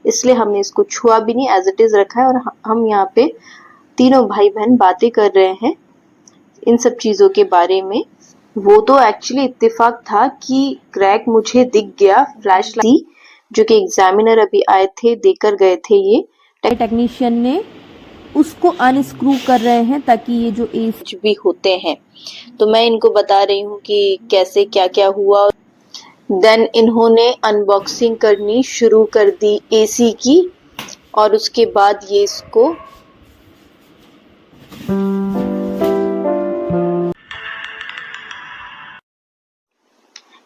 इसलिए हमने इसको छुआ भी नहीं, एज इट इज रखा है। और हम यहाँ पे तीनों भाई बहन बातें कर रहे हैं इन सब चीजों के बारे में। वो तो एक्चुअली इत्तेफाक था कि क्रैक मुझे दिख गया फ्लैश लाइट, जो कि एग्जामिनर अभी आए थे देकर गए थे। ये टेक्नीशियन ने उसको अनस्क्रू कर रहे हैं ताकि ये जो एसी भी होते हैं, तो मैं इनको बता रही हूँ कि कैसे क्या क्या हुआ। देन इन्होंने अनबॉक्सिंग करनी शुरू कर दी एसी की, और उसके बाद ये इसको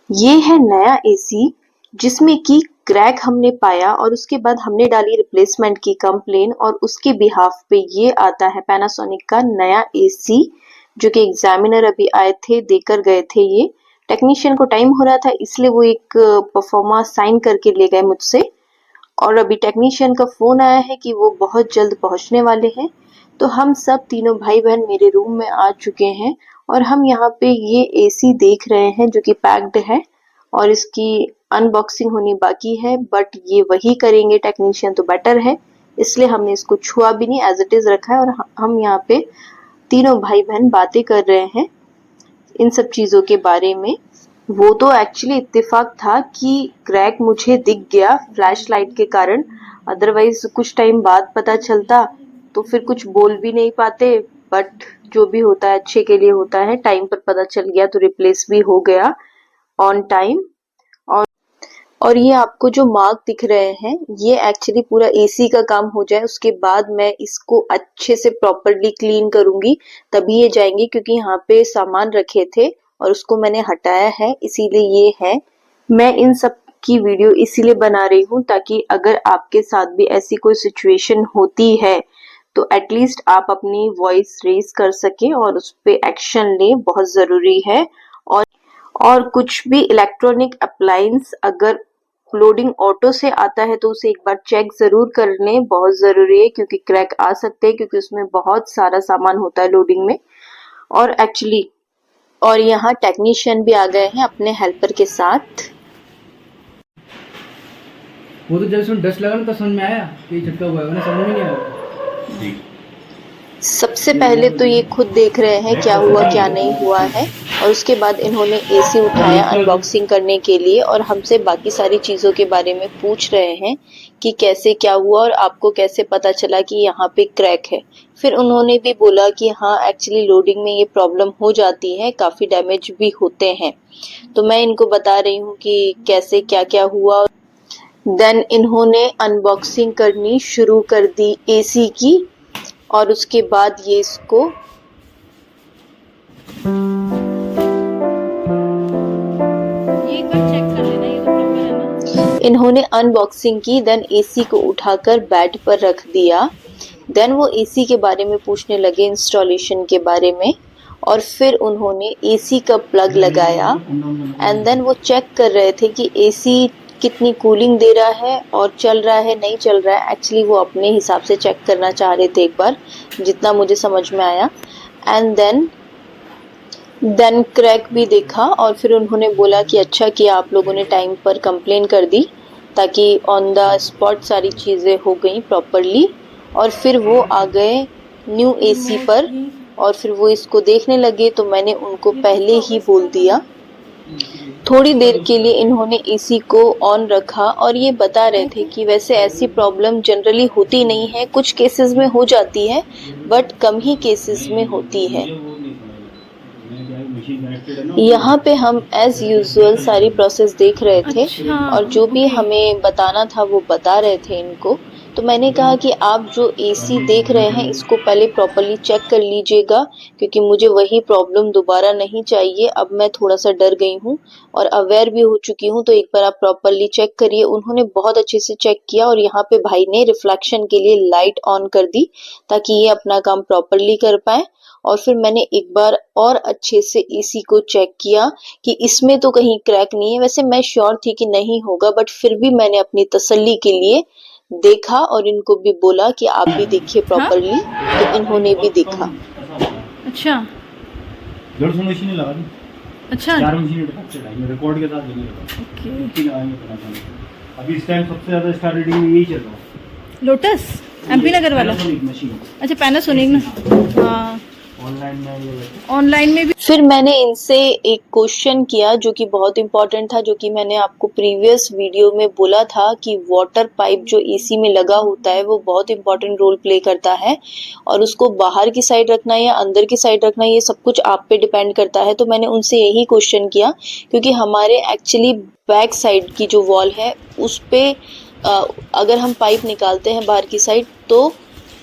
ये है नया एसी जिसमें कि क्रैक हमने पाया, और उसके बाद हमने डाली रिप्लेसमेंट की कंप्लेन, और उसके बिहाफ पे ये आता है पैनासोनिक का नया एसी, जो कि एग्जामिनर अभी आए थे देकर गए थे। ये टेक्नीशियन को टाइम हो रहा था, इसलिए वो एक परफॉर्मा साइन करके ले गए मुझसे, और अभी टेक्नीशियन का फोन आया है कि वो बहुत जल्द पहुंचने वाले हैं। तो हम सब तीनों भाई बहन मेरे रूम में आ चुके हैं, और हम यहाँ पे ये एसी देख रहे हैं जो कि पैक्ड है, और इसकी अनबॉक्सिंग होनी बाकी है, बट ये वही करेंगे टेक्नीशियन तो बेटर है, इसलिए हमने इसको छुआ भी नहीं, एज इट इज रखा है। और हम यहाँ पे तीनों भाई बहन बातें कर रहे हैं इन सब चीजों के बारे में। वो तो एक्चुअली इत्तेफाक था कि क्रैक मुझे दिख गया फ्लैश लाइट के कारण, अदरवाइज कुछ टाइम बाद पता चलता तो फिर कुछ बोल भी नहीं पाते। बट जो भी होता है अच्छे के लिए होता है, टाइम पर पता चल गया तो रिप्लेस भी हो गया ऑन टाइम। और ये आपको जो मार्क दिख रहे हैं, ये एक्चुअली पूरा एसी का काम हो जाए उसके बाद मैं इसको अच्छे से प्रॉपरली क्लीन करूंगी, तभी ये जाएंगे, क्योंकि यहाँ पे सामान रखे थे और उसको मैंने हटाया है, इसीलिए ये है। मैं इन सब की वीडियो इसीलिए बना रही हूँ ताकि अगर आपके साथ भी ऐसी कोई सिचुएशन होती है तो एटलीस्ट आप अपनी वॉइस रेज कर सके और उस पे एक्शन ले, बहुत जरूरी है। और कुछ भी इलेक्ट्रॉनिक अप्लायंस अगर लोडिंग ऑटो से आता है तो उसे एक बार चेक जरूर कर लें, बहुत जरूरी है, क्योंकि क्रैक आ सकते हैं, क्योंकि उसमें बहुत सारा सामान होता है लोडिंग में। और यहाँ टेक्नीशियन भी आ गए हैं अपने हेल्पर के साथ। वो तो जब उसमें डस्ट लगा ना तो समझ में आया कि झटका हुआ है, उन्हें समझ में नहीं आया। सबसे पहले तो ये खुद देख रहे हैं क्या हुआ क्या नहीं हुआ है, और उसके बाद इन्होंने एसी उठाया अनबॉक्सिंग करने के लिए, और हमसे बाकी सारी चीजों के बारे में पूछ रहे हैं कि कैसे क्या हुआ और आपको कैसे पता चला कि यहाँ पे क्रैक है। फिर उन्होंने भी बोला कि हाँ एक्चुअली लोडिंग में ये प्रॉब्लम हो जाती है, काफी डैमेज भी होते हैं। तो मैं इनको बता रही हूँ कि कैसे क्या क्या हुआ। देन इन्होंने अनबॉक्सिंग करनी शुरू कर दी एसी की, और उसके बाद ये इसको चेक कर लेना, ये तो प्रॉपर है ना। इन्होंने अनबॉक्सिंग की, देन एसी को उठाकर बेड पर रख दिया। देन वो एसी के बारे में पूछने लगे, इंस्टॉलेशन के बारे में, और फिर उन्होंने एसी का प्लग लगाया, एंड देन वो चेक कर रहे थे कि एसी कितनी कूलिंग दे रहा है और चल रहा है नहीं चल रहा है। एक्चुअली वो अपने हिसाब से चेक करना चाह रहे थे एक बार, जितना मुझे समझ में आया। एंड देन क्रैक भी देखा, और फिर उन्होंने बोला कि अच्छा किया आप लोगों ने टाइम पर कंप्लेन कर दी, ताकि ऑन द स्पॉट सारी चीज़ें हो गई प्रॉपरली। और फिर वो आ गए न्यू एसी पर, और फिर वो इसको देखने लगे, तो मैंने उनको पहले ही बोल दिया। थोड़ी देर के लिए इन्होंने एसी को ऑन रखा, और ये बता रहे थे कि वैसे ऐसी प्रॉब्लम जनरली होती नहीं है, कुछ केसेस में हो जाती है बट कम ही केसेस में होती है। यहाँ पे हम एज यूजुअल सारी प्रोसेस देख रहे थे, और जो भी हमें बताना था वो बता रहे थे इनको। तो मैंने कहा कि आप जो एसी देख रहे हैं इसको पहले प्रॉपरली चेक कर लीजिएगा, क्योंकि मुझे वही प्रॉब्लम दोबारा नहीं चाहिए। अब मैं थोड़ा सा डर गई हूँ और अवेयर भी हो चुकी हूँ, तो एक बार आप प्रॉपरली चेक करिए। उन्होंने बहुत अच्छे से चेक किया, और यहाँ पे भाई ने रिफ्लेक्शन के लिए लाइट ऑन कर दी ताकि ये अपना काम प्रॉपरली कर पाए। और फिर मैंने एक बार और अच्छे से एसी को चेक किया कि इसमें तो कहीं क्रैक नहीं है। वैसे मैं श्योर थी कि नहीं होगा, बट फिर भी मैंने अपनी तसल्ली के लिए देखा, और इनको भी बोला कि आप भी देखिए प्रॉपरली। तो इन्होंने भी देखा। अच्छा मशीन लगा दी, अच्छा 4 मशीन रिकॉर्ड के साथ ओके। अभी इस टाइम सबसे ज़्यादा स्टार रीडिंग में यही चल रहा है। लोटस एमपी नगर वाला, मशीन अच्छा पैनासोनिक ना। हाँ ऑनलाइन में ये ऑनलाइन में भी। फिर मैंने इनसे एक क्वेश्चन किया जो कि बहुत इंपॉर्टेंट था, जो कि मैंने आपको प्रीवियस वीडियो में बोला था कि वाटर पाइप जो एसी में लगा होता है वो बहुत इंपॉर्टेंट रोल प्ले करता है, और उसको बाहर की साइड रखना या अंदर की साइड रखना ये सब कुछ आप पे डिपेंड करता है। तो मैंने उनसे यही क्वेश्चन किया, क्योंकि हमारे एक्चुअली बैक साइड की जो वॉल है उस पे अगर हम पाइप निकालते हैं बाहर की साइड तो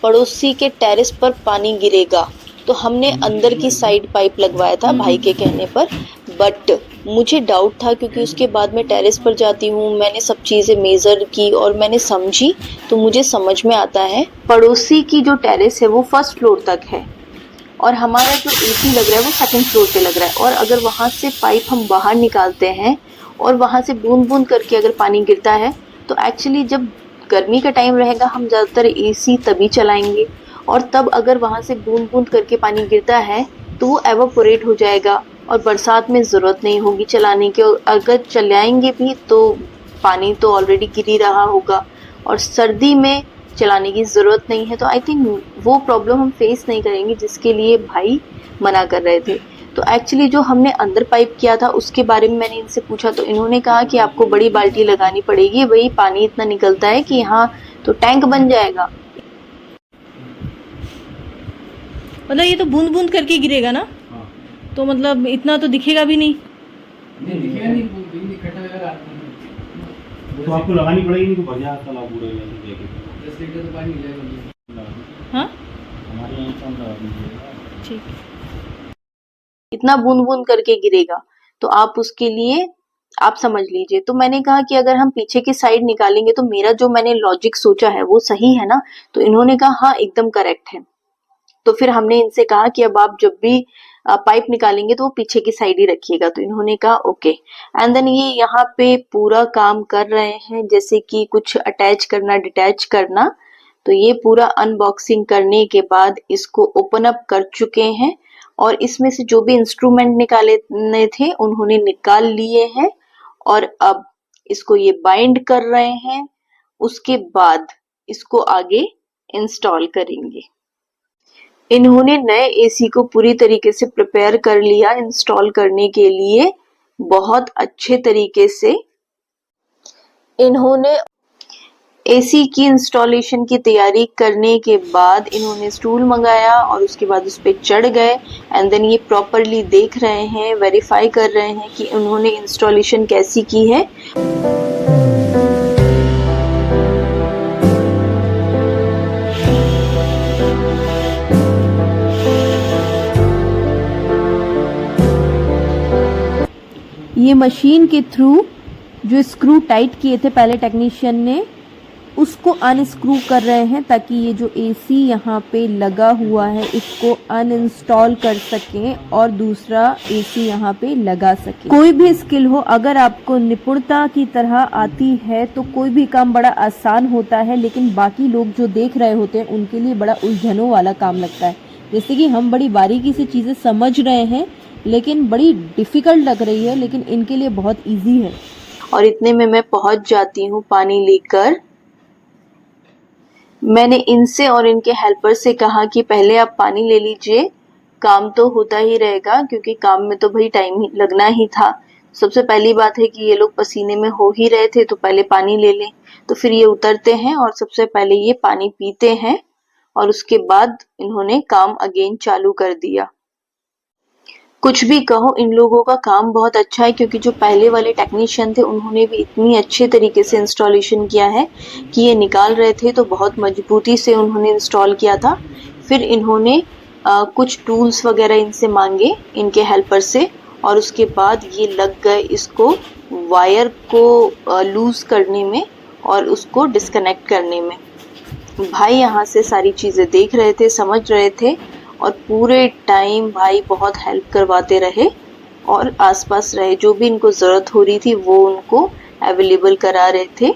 पड़ोसी के टेरेस पर पानी गिरेगा। तो हमने अंदर की साइड पाइप लगवाया था भाई के कहने पर, बट मुझे डाउट था क्योंकि उसके बाद मैं टेरेस पर जाती हूँ, मैंने सब चीज़ें मेज़र की और मैंने समझी, तो मुझे समझ में आता है पड़ोसी की जो टेरेस है वो फर्स्ट फ्लोर तक है और हमारा जो एसी लग रहा है वो सेकंड फ्लोर पे लग रहा है। और अगर वहाँ से पाइप हम बाहर निकालते हैं और वहाँ से बूंद बूंद करके अगर पानी गिरता है तो एक्चुअली जब गर्मी का टाइम रहेगा हम ज़्यादातर एसी तभी चलाएंगे, और तब अगर वहाँ से बूंद बूंद करके पानी गिरता है तो वो एवापोरेट हो जाएगा और बरसात में ज़रूरत नहीं होगी चलाने की। और अगर चलाएंगे भी तो पानी तो ऑलरेडी गिर ही रहा होगा और सर्दी में चलाने की ज़रूरत नहीं है। तो आई थिंक वो प्रॉब्लम हम फेस नहीं करेंगे जिसके लिए भाई मना कर रहे थे। तो एक्चुअली जो हमने अंदर पाइप किया था उसके बारे में मैंने इनसे पूछा, तो इन्होंने कहा कि आपको बड़ी बाल्टी लगानी पड़ेगी, वही पानी इतना निकलता है कि यहाँ तो टैंक बन जाएगा। मतलब ये तो बूंद बूंद करके गिरेगा ना। हाँ। तो मतलब इतना तो दिखेगा भी नहीं। नहीं दिखेगा नहीं, वो इकट्ठा वगैरह आता है। तो आपको लगानी पड़ेगी, नहीं तो भर जाएगा तालाब पूरा ऐसे देखे। 10 लीटर तो पानी मिलेगा। हाँ हमारे यहाँ कम लगा दीजिएगा। ठीक। इतना बूंद बूंद करके गिरेगा तो आप उसके लिए आप समझ लीजिए। तो मैंने कहा कि अगर हम पीछे की साइड निकालेंगे तो मेरा जो मैंने लॉजिक सोचा है वो सही है ना। तो इन्होंने कहा हाँ एकदम करेक्ट है। तो फिर हमने इनसे कहा कि अब आप जब भी पाइप निकालेंगे तो वो पीछे की साइड ही रखिएगा। तो इन्होंने कहा ओके। एंड देन ये यहाँ पे पूरा काम कर रहे हैं, जैसे कि कुछ अटैच करना डिटैच करना। तो ये पूरा अनबॉक्सिंग करने के बाद इसको ओपन अप कर चुके हैं और इसमें से जो भी इंस्ट्रूमेंट निकालने थे उन्होंने निकाल लिए हैं और अब इसको ये बाइंड कर रहे हैं। उसके बाद इसको आगे इंस्टॉल करेंगे। इन्होंने नए एसी को पूरी तरीके से प्रिपेयर कर लिया इंस्टॉल करने के लिए, बहुत अच्छे तरीके से। इन्होंने एसी की इंस्टॉलेशन की तैयारी करने के बाद इन्होंने स्टूल मंगाया और उसके बाद उस पर चढ़ गए एंड देन ये प्रॉपरली देख रहे हैं, वेरीफाई कर रहे हैं कि उन्होंने इंस्टॉलेशन कैसी की है। ये मशीन के थ्रू जो स्क्रू टाइट किए थे पहले टेक्नीशियन ने उसको अनस्क्रू कर रहे हैं ताकि ये जो एसी यहाँ पे लगा हुआ है इसको अनइंस्टॉल कर सकें और दूसरा एसी यहाँ पे लगा सकें। कोई भी स्किल हो अगर आपको निपुणता की तरह आती है तो कोई भी काम बड़ा आसान होता है, लेकिन बाकी लोग जो देख रहे होते हैं उनके लिए बड़ा उलझनों वाला काम लगता है। जैसे कि हम बड़ी बारीकी से चीज़ें समझ रहे हैं लेकिन बड़ी डिफिकल्ट लग रही है, लेकिन इनके लिए बहुत ईजी है। और इतने में मैं पहुंच जाती हूँ पानी लेकर। मैंने इनसे और इनके हेल्पर से कहा कि पहले आप पानी ले लीजिए, काम तो होता ही रहेगा क्योंकि काम में तो भाई टाइम ही लगना ही था। सबसे पहली बात है कि ये लोग पसीने में हो ही रहे थे तो पहले पानी ले लें। तो फिर ये उतरते हैं और सबसे पहले ये पानी पीते हैं और उसके बाद इन्होंने काम अगेन चालू कर दिया। कुछ भी कहो इन लोगों का काम बहुत अच्छा है क्योंकि जो पहले वाले टेक्नीशियन थे उन्होंने भी इतनी अच्छे तरीके से इंस्टॉलेशन किया है कि ये निकाल रहे थे तो बहुत मजबूती से उन्होंने इंस्टॉल किया था। फिर इन्होंने कुछ टूल्स वगैरह इनसे मांगे इनके हेल्पर से और उसके बाद ये लग गए इसको वायर को लूज करने में और उसको डिस्कनेक्ट करने में। भाई यहाँ से सारी चीज़ें देख रहे थे, समझ रहे थे और पूरे टाइम भाई बहुत हेल्प करवाते रहे और आसपास रहे, जो भी इनको ज़रूरत हो रही थी वो उनको अवेलेबल करा रहे थे।